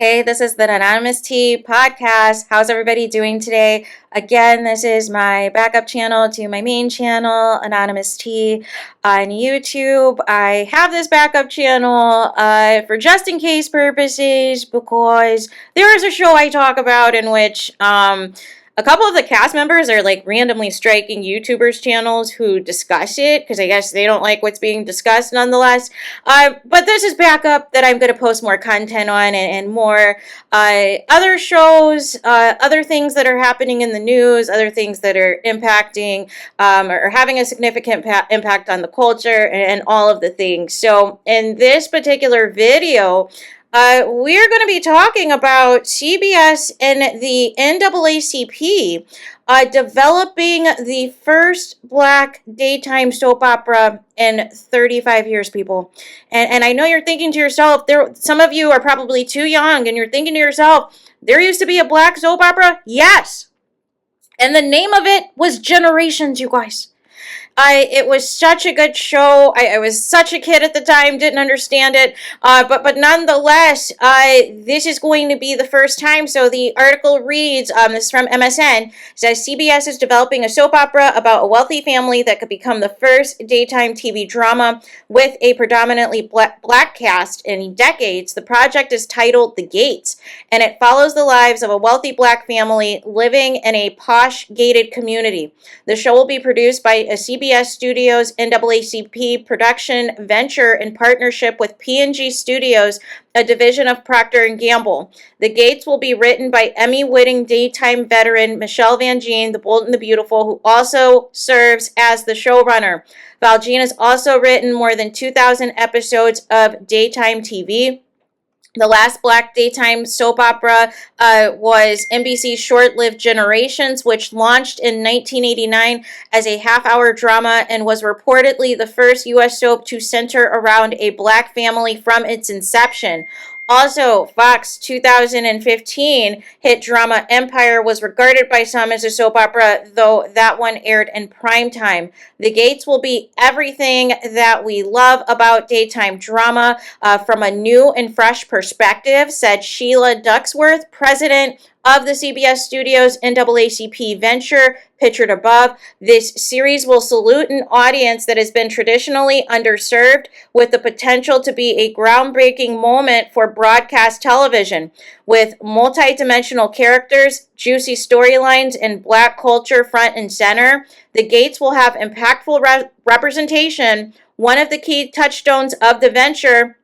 Hey, this is the Anonymous T podcast. How's everybody doing today? Again, this is my backup channel to my main channel, Anonymous T on YouTube. I have this backup channel for just in case purposes because there is a show I talk about in which a couple of the cast members are like randomly striking YouTubers' channels who discuss it because I guess they don't like what's being discussed nonetheless. But this is backup that I'm going to post more content on and more other shows, other things that are happening in the news, other things that are impacting or having a significant impact on the culture and all of the things. So in this particular video, we're going to be talking about CBS and the NAACP developing the first Black daytime soap opera in 35 years, people. And I know you're thinking to yourself, some of you are probably too young, and you're thinking to yourself, there used to be a Black soap opera? Yes. And the name of it was Generations, you guys. It was such a good show. I was such a kid at the time, didn't understand it. But nonetheless, this is going to be the first time. So the article reads, this is from MSN, says CBS is developing a soap opera about a wealthy family that could become the first daytime TV drama with a predominantly black cast in decades. The project is titled The Gates, and it follows the lives of a wealthy Black family living in a posh gated community. The show will be produced by a CBS Studios NAACP production venture in partnership with P&G Studios, a division of Procter & Gamble. The Gates will be written by Emmy-winning daytime veteran Michelle Van Jean, the Bold and the Beautiful, who also serves as the showrunner. Van Jean has also written more than 2,000 episodes of daytime TV. The last Black daytime soap opera was NBC's short-lived Generations, which launched in 1989 as a half-hour drama and was reportedly the first U.S. soap to center around a Black family from its inception. Also, Fox 2015 hit drama Empire was regarded by some as a soap opera, though that one aired in primetime. The Gates will be everything that we love about daytime drama from a new and fresh perspective, said Sheila Ducksworth, president of the CBS Studios NAACP venture, pictured above. This series will salute an audience that has been traditionally underserved with the potential to be a groundbreaking moment for broadcast television. With multi-dimensional characters, juicy storylines, and Black culture front and center, The Gates will have impactful representation. One of the key touchstones of the venture.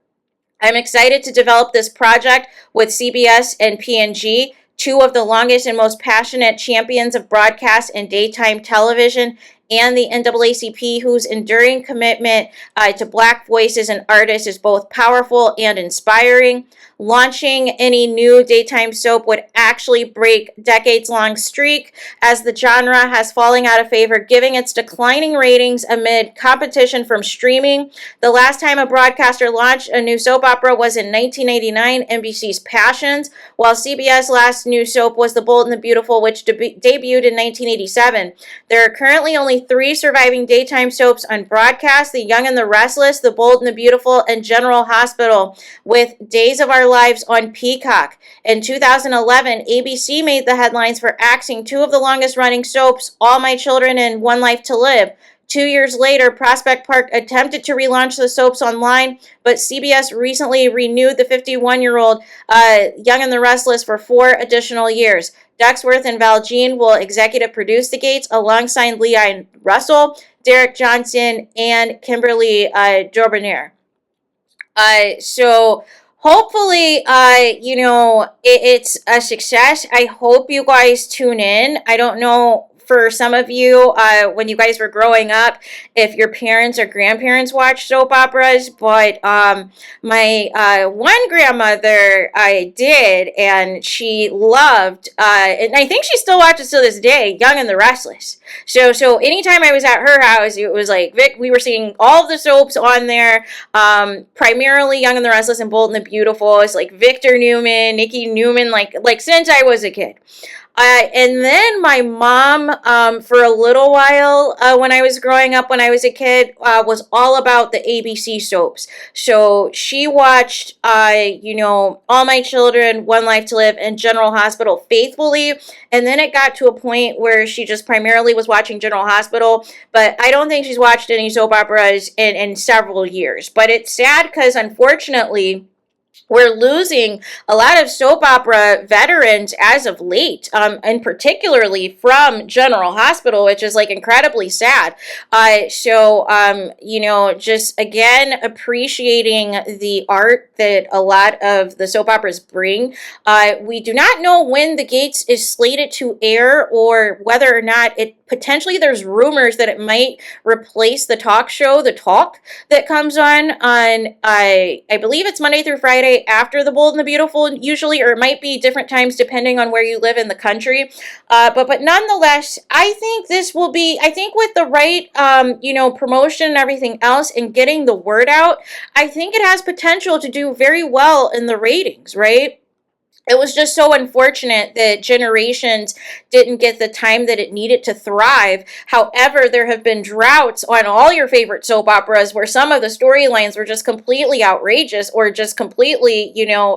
I'm excited to develop this project with CBS and P&G, two of the longest and most passionate champions of broadcast and daytime television, and the NAACP, whose enduring commitment to Black voices and artists is both powerful and inspiring. Launching any new daytime soap would actually break decades-long streak as the genre has fallen out of favor, giving its declining ratings amid competition from streaming. The last time a broadcaster launched a new soap opera was in 1989, NBC's Passions, while CBS' last new soap was The Bold and the Beautiful, which debuted in 1987. There are currently only 3 surviving daytime soaps on broadcast: The Young and the Restless, The Bold and the Beautiful, and General Hospital, with Days of Our Lives on Peacock. In 2011, ABC made the headlines for axing 2 of the longest-running soaps, All My Children and One Life to Live. 2 years later, Prospect Park attempted to relaunch the soaps online, but CBS recently renewed the 51-year-old Young and the Restless for 4 additional years. Ducksworth and Van Jean will executive produce The Gates alongside Leon Russell, Derek Johnson, and Kimberly Dorbener. So hopefully, it's a success. I hope you guys tune in. I don't know, for some of you, when you guys were growing up, if your parents or grandparents watched soap operas, but my one grandmother did, and she loved, and I think she still watches to this day, Young and the Restless. So anytime I was at her house, it was like, we were seeing all of the soaps on there, primarily Young and the Restless and Bold and the Beautiful. It's like Victor Newman, Nikki Newman, like since I was a kid. And then my mom, for a little while, when I was growing up, when I was a kid, was all about the ABC soaps. So she watched, All My Children, One Life to Live, and General Hospital faithfully. And then it got to a point where she just primarily was watching General Hospital. But I don't think she's watched any soap operas in several years. But it's sad because, unfortunately, we're losing a lot of soap opera veterans as of late, and particularly from General Hospital, which is like incredibly sad. Just again, appreciating the art that a lot of the soap operas bring. We do not know when The Gates is slated to air or whether or not it potentially, there's rumors that it might replace the talk show, The Talk, that comes on I believe it's Monday through Friday after The Bold and the Beautiful, usually, or it might be different times depending on where you live in the country. But nonetheless, I think this will be, I think with the right, promotion and everything else and getting the word out, I think it has potential to do very well in the ratings, right? It was just so unfortunate that Generations didn't get the time that it needed to thrive. However, there have been droughts on all your favorite soap operas where some of the storylines were just completely outrageous or just completely,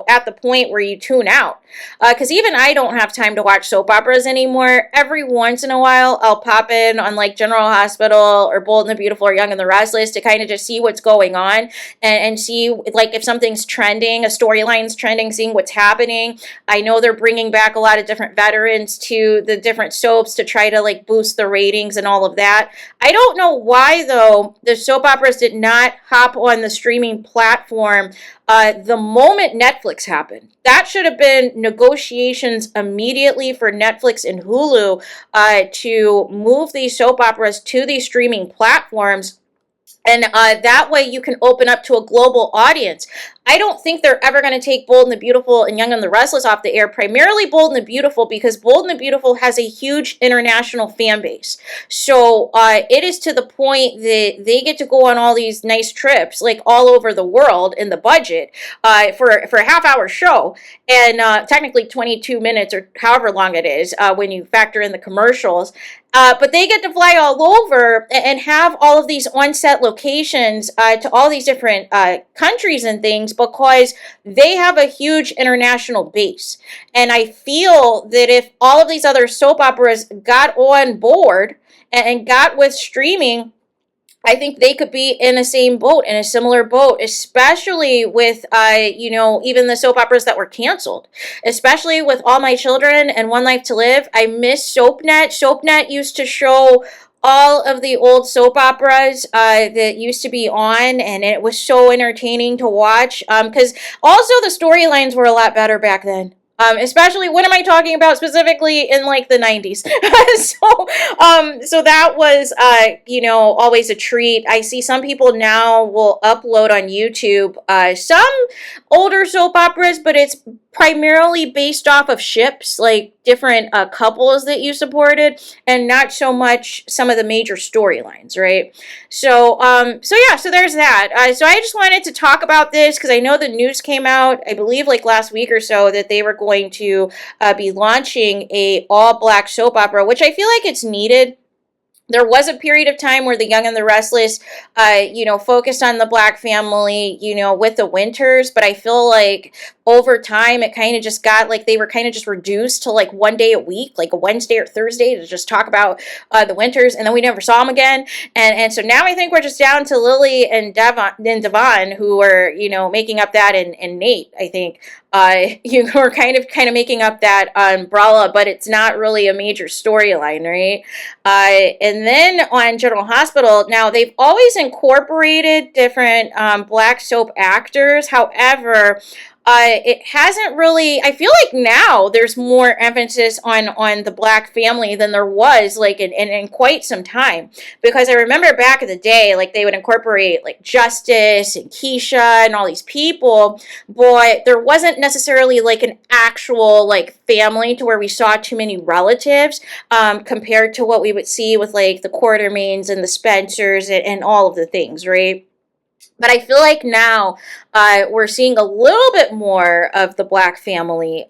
at the point where you tune out. Because even I don't have time to watch soap operas anymore. Every once in a while, I'll pop in on like General Hospital or Bold and the Beautiful or Young and the Restless to kind of just see what's going on and see like if something's trending, a storyline's trending, seeing what's happening. I know they're bringing back a lot of different veterans to the different soaps to try to like boost the ratings and all of that. I don't know why though the soap operas did not hop on the streaming platform the moment Netflix happened. That should have been negotiations immediately for Netflix and Hulu to move these soap operas to these streaming platforms. And that way you can open up to a global audience. I don't think they're ever going to take Bold and the Beautiful and Young and the Restless off the air, primarily Bold and the Beautiful, because Bold and the Beautiful has a huge international fan base. So it is to the point that they get to go on all these nice trips, like all over the world in the budget for a half-hour show. And technically 22 minutes or however long it is when you factor in the commercials. But they get to fly all over and have all of these on-set locations to all these different countries and things because they have a huge international base. And I feel that if all of these other soap operas got on board and got with streaming, I think they could be in the same boat, in a similar boat, especially with, even the soap operas that were canceled, especially with All My Children and One Life to Live. I miss SoapNet. SoapNet used to show all of the old soap operas that used to be on, and it was so entertaining to watch because also the storylines were a lot better back then. Especially, what am I talking about specifically in like the 90s? So that was, always a treat. I see some people now will upload on YouTube some older soap operas, but it's primarily based off of ships, like different couples that you supported, and not so much some of the major storylines, right? So there's that. So I just wanted to talk about this because I know the news came out, I believe like last week or so, that they were going to be launching a all-black soap opera, which I feel like it's needed. There was a period of time where the Young and the Restless, focused on the Black family, with the Winters. But I feel like over time, it kind of just got like they were kind of just reduced to like one day a week, like a Wednesday or Thursday to just talk about the Winters. And then we never saw them again. And so now I think we're just down to Lily and Devon, who are, making up that, and Nate, I think. We're kind of making up that umbrella, but it's not really a major storyline, right? And then on General Hospital, now they've always incorporated different black soap actors. However, it hasn't really, I feel like now there's more emphasis on the Black family than there was like in quite some time. Because I remember back in the day, like they would incorporate like Justice and Keisha and all these people, but there wasn't necessarily like an actual like family to where we saw too many relatives compared to what we would see with like the Quartermains and the Spencers and all of the things, right? But I feel like now we're seeing a little bit more of the Black family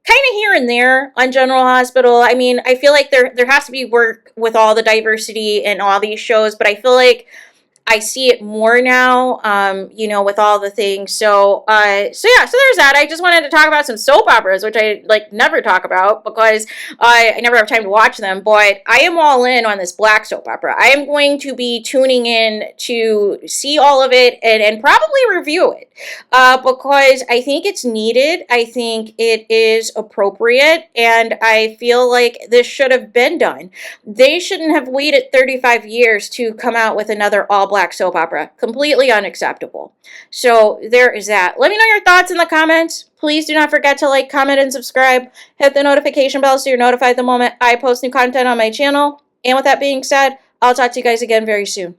kind of here and there on General Hospital. I mean, I feel like there has to be work with all the diversity in all these shows, but I feel like I see it more now, with all the things. So yeah, so there's that. I just wanted to talk about some soap operas, which I never talk about because I never have time to watch them. But I am all in on this black soap opera. I am going to be tuning in to see all of it and probably review it because I think it's needed. I think it is appropriate, and I feel like this should have been done. They shouldn't have waited 35 years to come out with another all black soap opera. Completely unacceptable. So there is that. Let me know your thoughts in the comments. Please do not forget to like, comment, and subscribe. Hit the notification bell so you're notified the moment I post new content on my channel. And with that being said, I'll talk to you guys again very soon.